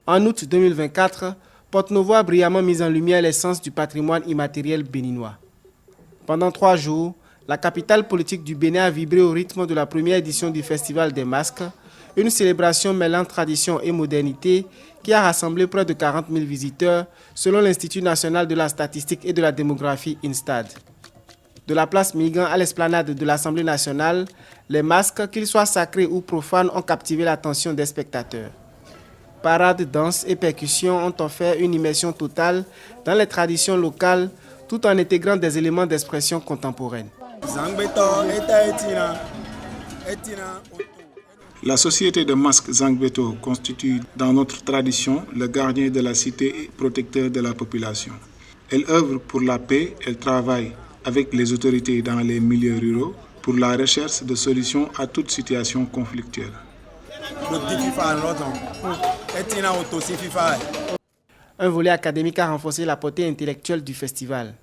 En août 2024, Porto-Novo a brillamment mis en lumière l'essence du patrimoine immatériel béninois. Pendant 3 jours, la capitale politique du Bénin a vibré au rythme de la première édition du Festival des Masques, une célébration mêlant tradition et modernité qui a rassemblé près de 40 000 visiteurs selon l'Institut national de la statistique et de la démographie INSTAD. De la place Migan à l'esplanade de l'Assemblée nationale, les masques, qu'ils soient sacrés ou profanes, ont captivé l'attention des spectateurs. Parades, danses et percussions ont offert une immersion totale dans les traditions locales tout en intégrant des éléments d'expression contemporaine. La société de masques Zangbeto constitue dans notre tradition le gardien de la cité et protecteur de la population. Elle œuvre pour la paix, elle travaille avec les autorités dans les milieux ruraux pour la recherche de solutions à toute situation conflictuelle. Un volet académique a renforcé la portée intellectuelle du festival.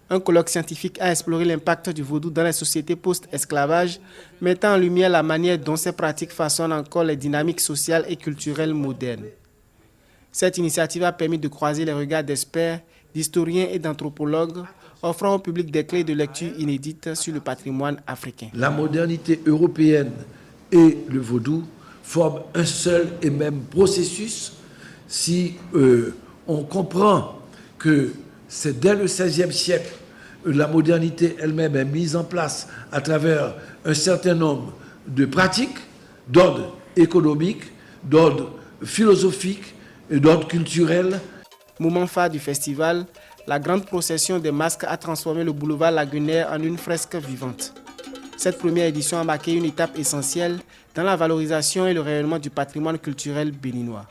Un colloque scientifique a exploré l'impact du vaudou dans les sociétés post-esclavage, mettant en lumière la manière dont ces pratiques façonnent encore les dynamiques sociales et culturelles modernes. Cette initiative a permis de croiser les regards d'experts, d'historiens et d'anthropologues, offrant au public des clés de lecture inédites sur le patrimoine africain. La modernité européenne et le vaudou forment un seul et même processus si on comprend que c'est dès le XVIe siècle la modernité elle-même est mise en place à travers un certain nombre de pratiques d'ordre économique, d'ordre philosophique et d'ordre culturel. Moment phare du festival, la grande procession des masques a transformé le boulevard lagunaire en une fresque vivante. Cette première édition a marqué une étape essentielle dans la valorisation et le rayonnement du patrimoine culturel béninois.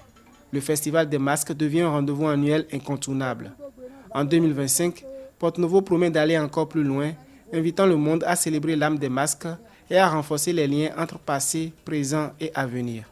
Le Festival des masques devient un rendez-vous annuel incontournable. En 2025, Porto-Novo promet d'aller encore plus loin, invitant le monde à célébrer l'âme des masques et à renforcer les liens entre passé, présent et avenir.